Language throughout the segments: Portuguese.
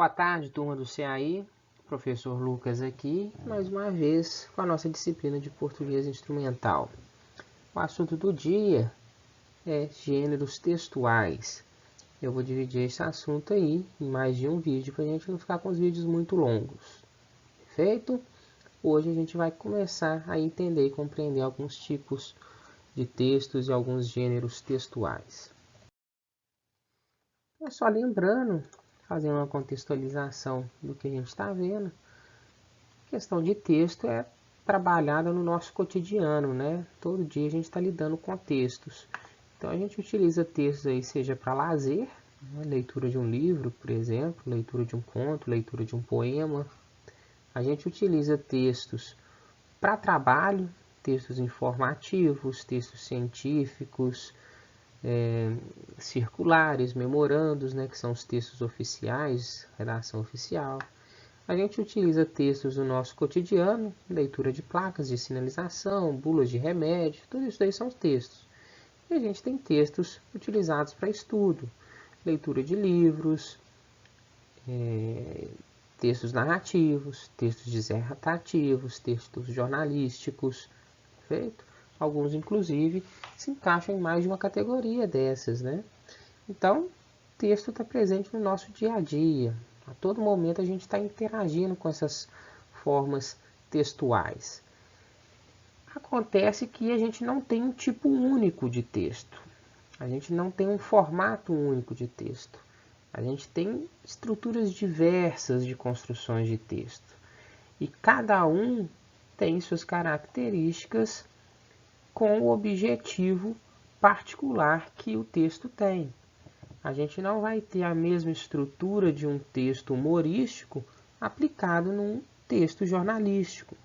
Boa tarde, turma do CAI. Professor Lucas aqui, mais uma vez com a nossa disciplina de português instrumental. O assunto do dia é gêneros textuais. Eu vou dividir esse assunto aí em mais de um vídeo para a gente não ficar com os vídeos muito longos. Perfeito? Hoje a gente vai começar a entender e compreender alguns tipos de textos e alguns gêneros textuais. É só lembrando, fazendo uma contextualização do que a gente está vendo, a questão de texto é trabalhada no nosso cotidiano, né? Todo dia a gente está lidando com textos. Então a gente utiliza textos aí, seja para lazer, né? Leitura de um livro, por exemplo, leitura de um conto, leitura de um poema. A gente utiliza textos para trabalho, textos informativos, textos científicos, circulares, memorandos, né, que são os textos oficiais, redação oficial. A gente utiliza textos do nosso cotidiano, leitura de placas de sinalização, bulas de remédio, tudo isso daí são textos. E a gente tem textos utilizados para estudo, leitura de livros, textos narrativos, textos dissertativos, textos jornalísticos, perfeito? Alguns, inclusive, se encaixam em mais de uma categoria dessas, né? Então, o texto está presente no nosso dia a dia. A todo momento a gente está interagindo com essas formas textuais. Acontece que a gente não tem um tipo único de texto. A gente não tem um formato único de texto. A gente tem estruturas diversas de construções de texto. E cada um tem suas características com o objetivo particular que o texto tem. A gente não vai ter a mesma estrutura de um texto humorístico aplicado num texto jornalístico.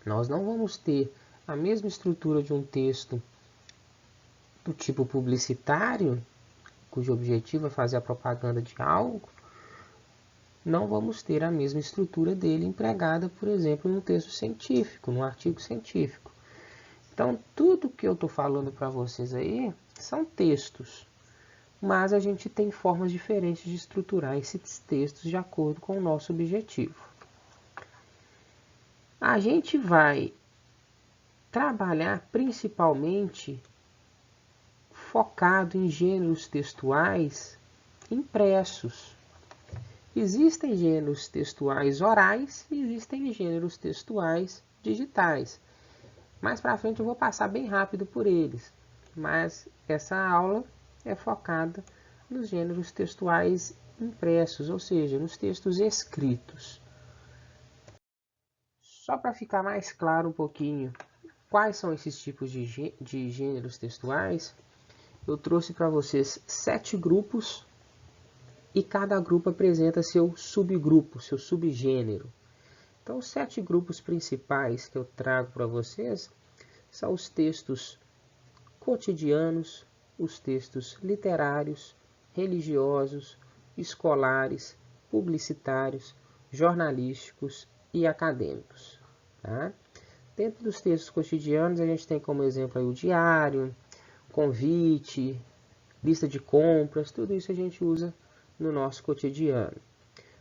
Nós não vamos ter a mesma estrutura de um texto do tipo publicitário, cujo objetivo é fazer a propaganda de algo. Não vamos ter a mesma estrutura dele empregada, por exemplo, num texto científico, num artigo científico. Então, tudo que eu estou falando para vocês aí são textos, mas a gente tem formas diferentes de estruturar esses textos de acordo com o nosso objetivo. A gente vai trabalhar principalmente focado em gêneros textuais impressos. Existem gêneros textuais orais e existem gêneros textuais digitais. Mais para frente eu vou passar bem rápido por eles, mas essa aula é focada nos gêneros textuais impressos, ou seja, nos textos escritos. Só para ficar mais claro um pouquinho quais são esses tipos de gêneros textuais, eu trouxe para vocês 7 grupos e cada grupo apresenta seu subgrupo, seu subgênero. Então, os 7 grupos principais que eu trago para vocês são os textos cotidianos, os textos literários, religiosos, escolares, publicitários, jornalísticos e acadêmicos. Tá? Dentro dos textos cotidianos, a gente tem como exemplo aí o diário, convite, lista de compras, tudo isso a gente usa no nosso cotidiano.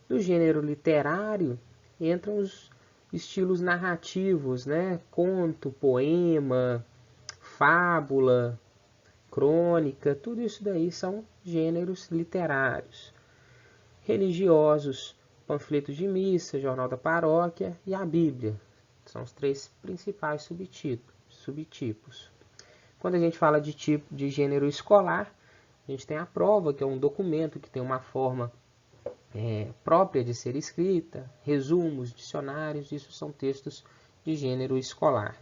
No gênero literário, entram os estilos narrativos, né? Conto, poema, fábula, crônica, tudo isso daí são gêneros literários. Religiosos, panfletos de missa, jornal da paróquia e a Bíblia. São os 3 principais subtipos. Quando a gente fala de gênero escolar, a gente tem a prova, que é um documento que tem uma forma própria de ser escrita, resumos, dicionários, isso são textos de gênero escolar.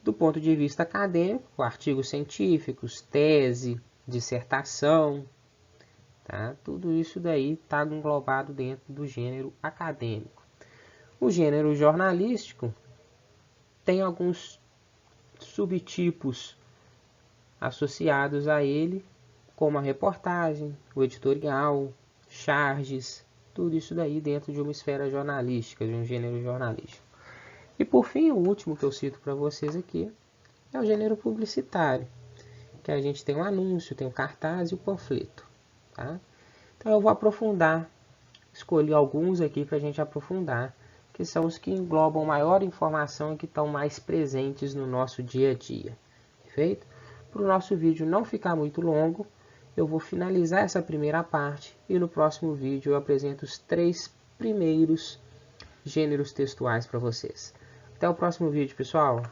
Do ponto de vista acadêmico, artigos científicos, tese, dissertação, tá? Tudo isso daí está englobado dentro do gênero acadêmico. O gênero jornalístico tem alguns subtipos associados a ele, como a reportagem, o editorial, charges, tudo isso daí dentro de uma esfera jornalística, de um gênero jornalístico. E por fim, o último que eu cito para vocês aqui é o gênero publicitário, que a gente tem o anúncio, tem o cartaz e o panfleto. Tá? Então eu vou aprofundar escolhi alguns aqui para a gente aprofundar, que são os que englobam maior informação e que estão mais presentes no nosso dia a dia. Perfeito? Para o nosso vídeo não ficar muito longo, eu vou finalizar essa primeira parte e no próximo vídeo eu apresento os 3 primeiros gêneros textuais para vocês. Até o próximo vídeo, pessoal!